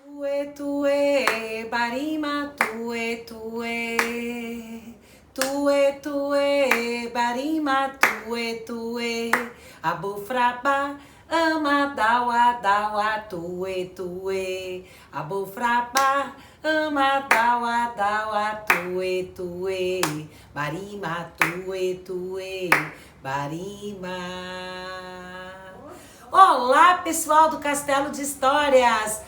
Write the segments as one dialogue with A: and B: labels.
A: Tue, tue, barima, tue, tue. Tue, tue, barima, tue, tue. Abufraba, ama, dawa, dawa, tue, tue. Abufraba, ama, dawa, dawa, tue, tue. Barima, tue, tue, barima. Olá, pessoal do Castelo de Histórias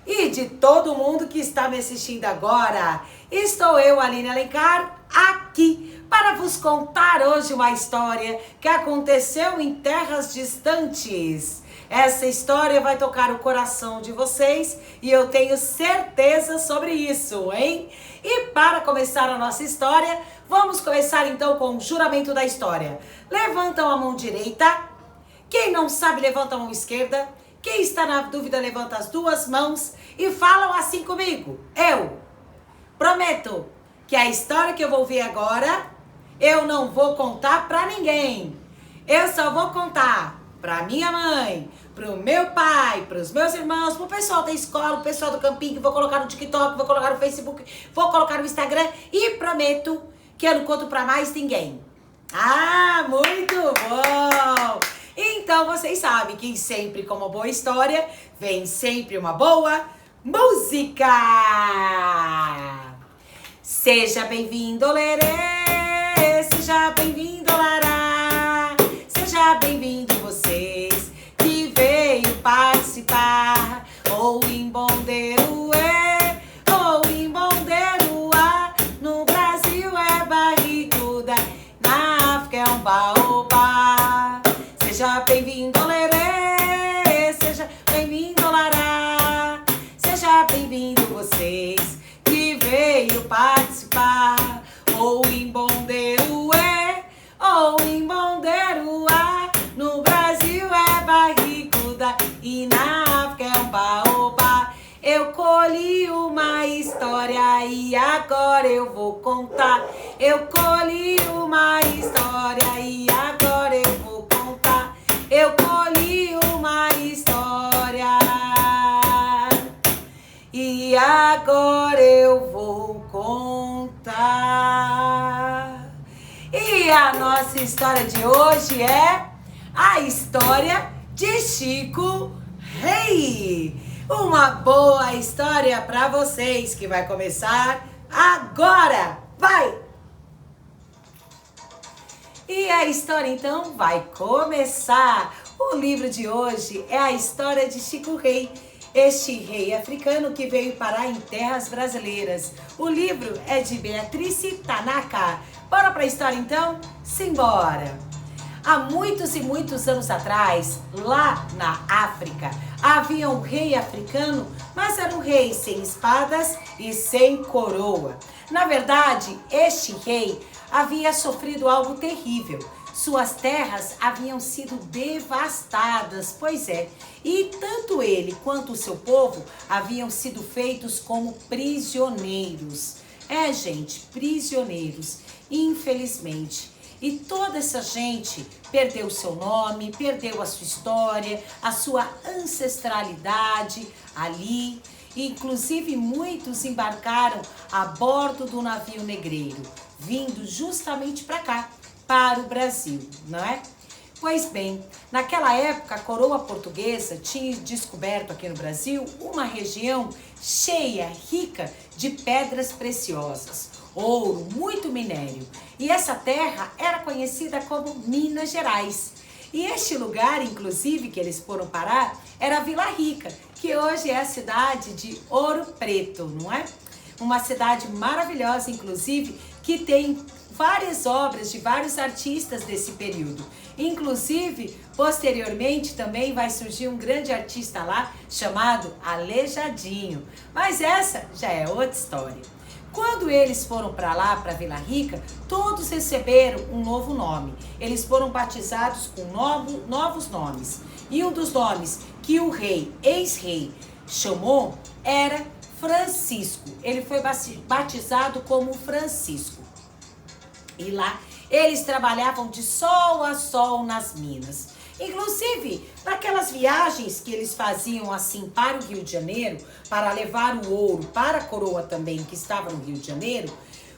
A: e de todo mundo que está me assistindo agora. Estou eu, Aline Alencar, aqui para vos contar hoje uma história que aconteceu em terras distantes. Essa história vai tocar o coração de vocês e eu tenho certeza sobre isso, hein? E para começar a nossa história, vamos começar então com o juramento da história. Levantam a mão direita. Quem não sabe, levanta a mão esquerda. Quem está na dúvida, levanta as duas mãos e falam assim comigo. Eu prometo que a história que eu vou ouvir agora, eu não vou contar pra ninguém. Eu só vou contar pra minha mãe, pro meu pai, pros meus irmãos, pro pessoal da escola, pro pessoal do campinho, vou colocar no TikTok, vou colocar no Facebook, vou colocar no Instagram e prometo que eu não conto pra mais ninguém. Ah, muito bom! Então vocês sabem que sempre com uma boa história vem sempre uma boa música. Seja bem-vindo, lerê, seja bem-vindo, lará, seja bem-vindo vocês que veio participar. Ou em Bonderuê, ou em Bonderuá, no Brasil é barriguda, na África é um baobá. Seja bem-vindo, lerê, seja bem-vindo, lará, seja bem-vindo vocês que veio participar. Ou em Bonderuê, ou em Bonderuá, no Brasil é barriguda e na África é um baobá. Eu colhi uma história e agora eu vou contar. Eu colhi uma história e agora eu vou contar. Eu colhi uma história e agora eu vou contar. E a nossa história de hoje é a história de Chico Rei. Uma boa história para vocês que vai começar agora. Vai! E a história então vai começar. O livro de hoje é a história de Chico Rei, este rei africano que veio parar em terras brasileiras. O livro é de Beatrice Tanaka. Bora para a história então? Simbora! Há muitos e muitos anos atrás, lá na África, havia um rei africano, mas era um rei sem espadas e sem coroa. Na verdade, este rei havia sofrido algo terrível. Suas terras haviam sido devastadas, pois é, e tanto ele quanto o seu povo haviam sido feitos como prisioneiros. É, gente, prisioneiros, infelizmente. E toda essa gente perdeu seu nome, perdeu a sua história, a sua ancestralidade ali. Inclusive, muitos embarcaram a bordo do navio negreiro, vindo justamente para cá, para o Brasil, não é? Pois bem, naquela época a coroa portuguesa tinha descoberto aqui no Brasil uma região cheia, rica de pedras preciosas, ouro, muito minério. E essa terra era conhecida como Minas Gerais. E este lugar, inclusive, que eles foram parar, era Vila Rica, que hoje é a cidade de Ouro Preto, não é? Uma cidade maravilhosa, inclusive, que tem várias obras de vários artistas desse período. Inclusive, posteriormente também vai surgir um grande artista lá chamado Aleijadinho. Mas essa já é outra história. Quando eles foram para lá, para Vila Rica, todos receberam um novo nome. Eles foram batizados com novos nomes. E um dos nomes que o rei, ex-rei, chamou era Francisco. Ele foi batizado como Francisco. E lá Eles trabalhavam de sol a sol nas minas. Inclusive, naquelas viagens que eles faziam assim para o Rio de Janeiro, para levar o ouro para a coroa também, que estava no Rio de Janeiro,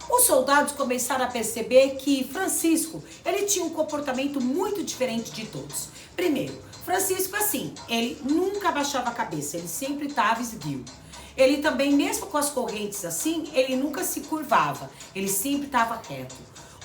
A: os soldados começaram a perceber que Francisco, ele tinha um comportamento muito diferente de todos. Primeiro, Francisco, assim, ele nunca abaixava a cabeça, ele sempre estava esguio. Ele também, mesmo com as correntes assim, ele nunca se curvava, ele sempre estava reto.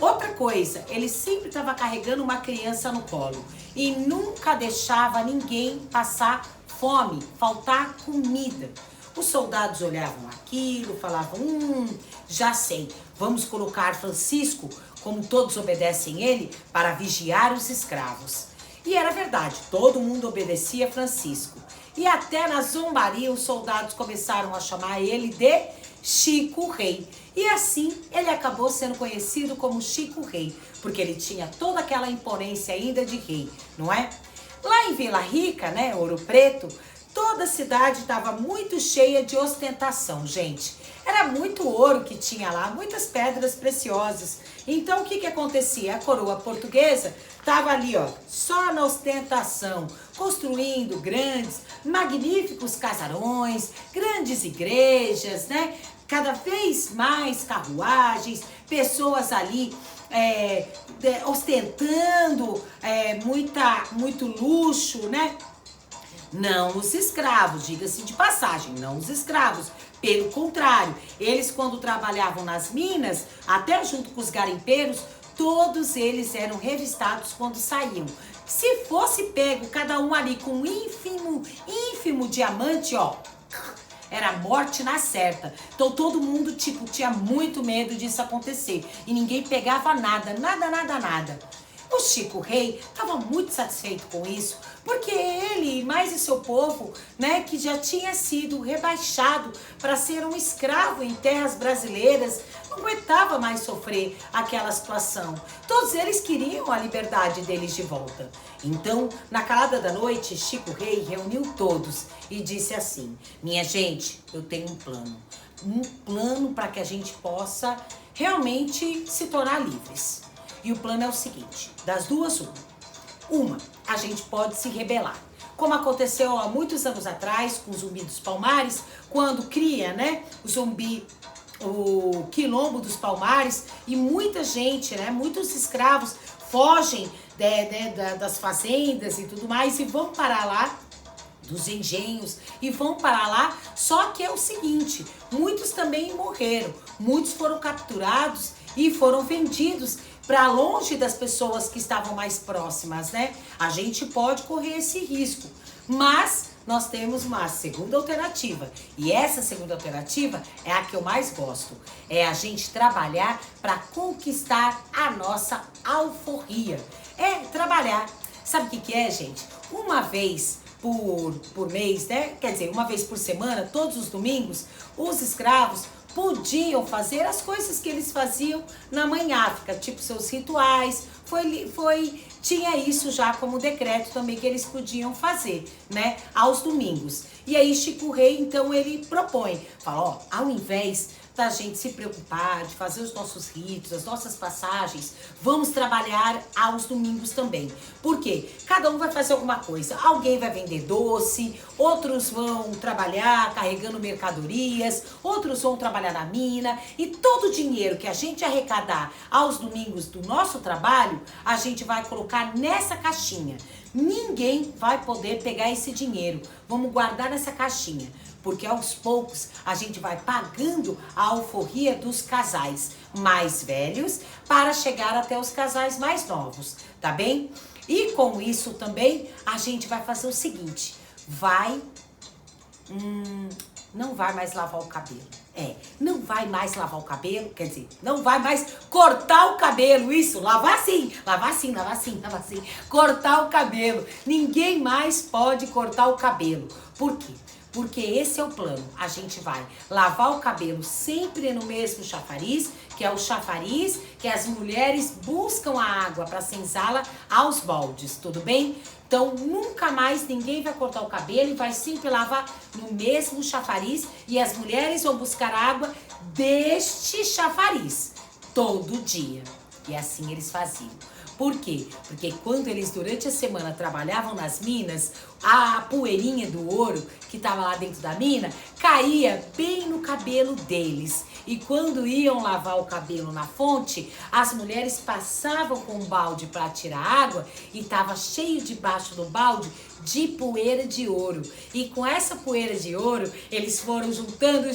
A: Outra coisa, ele sempre estava carregando uma criança no colo e nunca deixava ninguém passar fome, faltar comida. Os soldados olhavam aquilo, falavam, já sei, vamos colocar Francisco, como todos obedecem ele, para vigiar os escravos. E era verdade, todo mundo obedecia Francisco. E até na zombaria os soldados começaram a chamar ele de Chico Rei. E assim ele acabou sendo conhecido como Chico Rei, porque ele tinha toda aquela imponência ainda de rei, não é? Lá em Vila Rica, né, Ouro Preto, toda a cidade estava muito cheia de ostentação, gente. Era muito ouro que tinha lá, muitas pedras preciosas. Então o que acontecia? A coroa portuguesa estava ali, ó, só na ostentação, construindo grandes, magníficos casarões, grandes igrejas, né? Cada vez mais carruagens, pessoas ali ostentando muito luxo, né? Não os escravos, diga-se de passagem, não os escravos. Pelo contrário, eles quando trabalhavam nas minas, até junto com os garimpeiros, todos eles eram revistados quando saíam. Se fosse pego cada um ali com um ínfimo diamante, ó, era morte na certa. Então todo mundo, tinha muito medo disso acontecer. E ninguém pegava nada. O Chico Rei estava muito satisfeito com isso, porque ele, mais o seu povo, né, que já tinha sido rebaixado para ser um escravo em terras brasileiras, não aguentava mais sofrer aquela situação. Todos eles queriam a liberdade deles de volta. Então, na calada da noite, Chico Rei reuniu todos e disse assim: minha gente, eu tenho um plano para que a gente possa realmente se tornar livres. E o plano é o seguinte, das duas, uma, a gente pode se rebelar. Como aconteceu há muitos anos atrás com o Zumbi dos Palmares, quando cria, né, o Quilombo dos Palmares e muita gente, né, muitos escravos fogem das fazendas e tudo mais e vão parar lá, dos engenhos, e vão parar lá, só que é o seguinte, muitos também morreram, muitos foram capturados e foram vendidos para longe das pessoas que estavam mais próximas, né? A gente pode correr esse risco, mas nós temos uma segunda alternativa. E essa segunda alternativa é a que eu mais gosto. É a gente trabalhar para conquistar a nossa alforria. É trabalhar. Sabe o que é, gente? Uma vez por mês, né? Quer dizer, uma vez por semana, todos os domingos, os escravos podiam fazer as coisas que eles faziam na Mãe África, tipo seus rituais, tinha isso já como decreto também que eles podiam fazer, né, aos domingos. E aí Chico Rei, então, ele propõe, fala, ó, ao invés da gente se preocupar de fazer os nossos ritos, as nossas passagens, vamos trabalhar aos domingos também. Por quê? Cada um vai fazer alguma coisa. Alguém vai vender doce, outros vão trabalhar carregando mercadorias, outros vão trabalhar na mina, e todo o dinheiro que a gente arrecadar aos domingos do nosso trabalho, a gente vai colocar nessa caixinha. Ninguém vai poder pegar esse dinheiro. Vamos guardar nessa caixinha. Porque aos poucos a gente vai pagando a alforria dos casais mais velhos para chegar até os casais mais novos, tá bem? E com isso também a gente vai fazer o seguinte, não vai mais lavar o cabelo. Não vai mais lavar o cabelo, quer dizer, não vai mais cortar o cabelo, isso, lavar sim, cortar o cabelo. Ninguém mais pode cortar o cabelo. Por quê? Porque esse é o plano. A gente vai lavar o cabelo sempre no mesmo chafariz, que é o chafariz que as mulheres buscam a água para senzá-la aos baldes, tudo bem? Então, nunca mais ninguém vai cortar o cabelo e vai sempre lavar no mesmo chafariz e as mulheres vão buscar água deste chafariz todo dia. E assim eles faziam. Por quê? Porque quando eles durante a semana trabalhavam nas minas, a poeirinha do ouro que estava lá dentro da mina caía bem no cabelo deles. E quando iam lavar o cabelo na fonte, as mulheres passavam com um balde para tirar água e estava cheio debaixo do balde de poeira de ouro. E com essa poeira de ouro, eles foram juntando.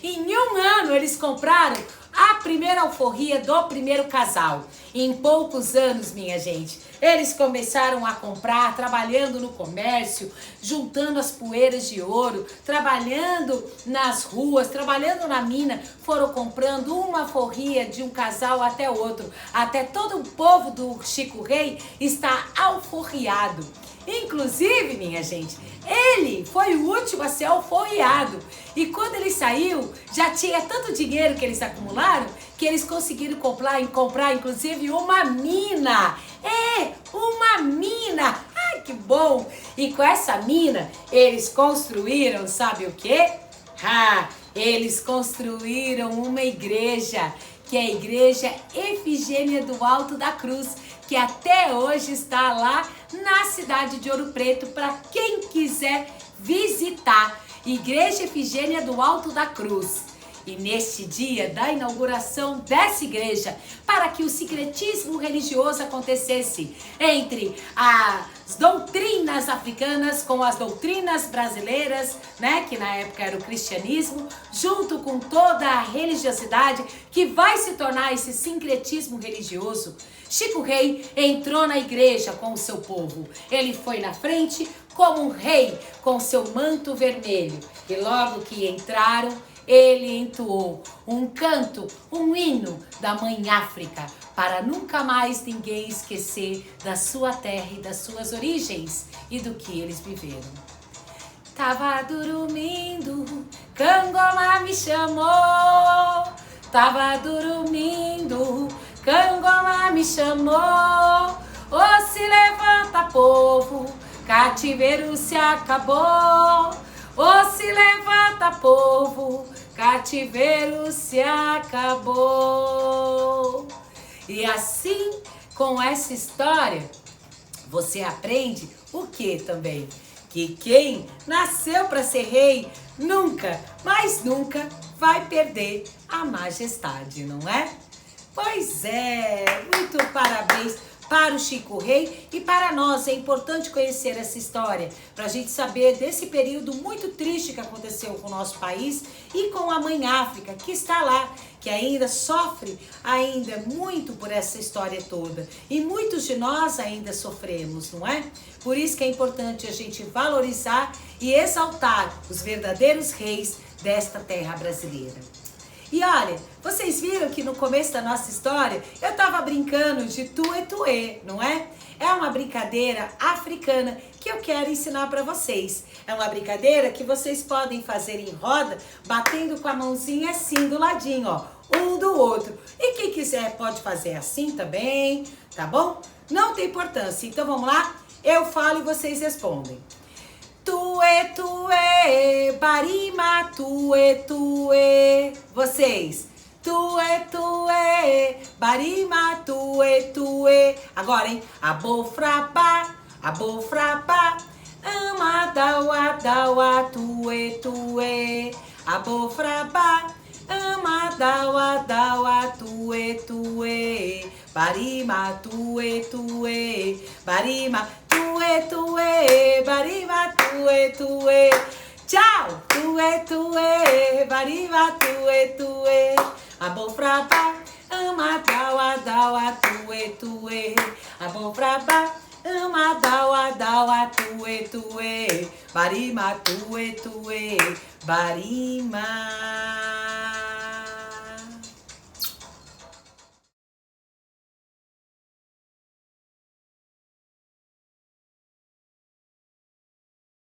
A: E em um ano eles compraram a primeira alforria do primeiro casal. Em poucos anos, minha gente, eles começaram a comprar, trabalhando no comércio, juntando as poeiras de ouro, trabalhando nas ruas, trabalhando na mina, foram comprando uma alforria de um casal até outro, até todo o povo do Chico Rei está alforriado. Inclusive, minha gente, ele foi o último a ser alforriado. E quando ele saiu, já tinha tanto dinheiro que eles acumularam, que eles conseguiram comprar inclusive uma mina. Uma mina! Ai, que bom! E com essa mina, eles construíram, sabe o quê? Eles construíram uma igreja, que é a Igreja Efigênia do Alto da Cruz, que até hoje está lá na cidade de Ouro Preto, para quem quiser visitar. Igreja Efigênia do Alto da Cruz. E neste dia da inauguração dessa igreja, para que o sincretismo religioso acontecesse entre as doutrinas africanas com as doutrinas brasileiras, né, que na época era o cristianismo, junto com toda a religiosidade que vai se tornar esse sincretismo religioso, Chico Rei entrou na igreja com o seu povo. Ele foi na frente como um rei com seu manto vermelho. E logo que entraram, ele entoou um canto, um hino da Mãe África, para nunca mais ninguém esquecer da sua terra e das suas origens e do que eles viveram. Tava dormindo, Cangoma me chamou. Tava dormindo, Cangoma me chamou. Ô, se levanta, povo, cativeiro se acabou. Ô, se levanta, povo, cativeiro se acabou. E assim, com essa história, você aprende o que também? Que quem nasceu para ser rei nunca, mas nunca vai perder a majestade, não é? Pois é, muito parabéns para o Chico Rei e para nós. É importante conhecer essa história, para a gente saber desse período muito triste que aconteceu com o nosso país e com a Mãe África, que está lá, que ainda sofre muito por essa história toda. E muitos de nós ainda sofremos, não é? Por isso que é importante a gente valorizar e exaltar os verdadeiros reis desta terra brasileira. E olha, vocês viram que no começo da nossa história eu tava brincando de tuê-tuê, não é? É uma brincadeira africana que eu quero ensinar para vocês. É uma brincadeira que vocês podem fazer em roda, batendo com a mãozinha assim do ladinho, ó, um do outro. E quem quiser pode fazer assim também, tá bom? Não tem importância. Então vamos lá? Eu falo e vocês respondem. Tuê, tuê, barima, tuê, tuê. Vocês. Tuê, tuê, barima, tuê, tuê. Agora, hein? Abofrabá, abofrabá. Amadawa, dawa, tuê, tuê. Abofrabá, amadawa, dawa, tuê, tuê. Barima, tuê, tuê. Barima, tuê, tuê, barima, tuê, tuê. Tchau! Tuê, tuê, barima, tuê, tuê. Abofrabá, amadawa, dawa, tuê, tuê. Abofrabá, amadawa, dawa, tuê, tuê. Barima, tuê, tuê. Barima.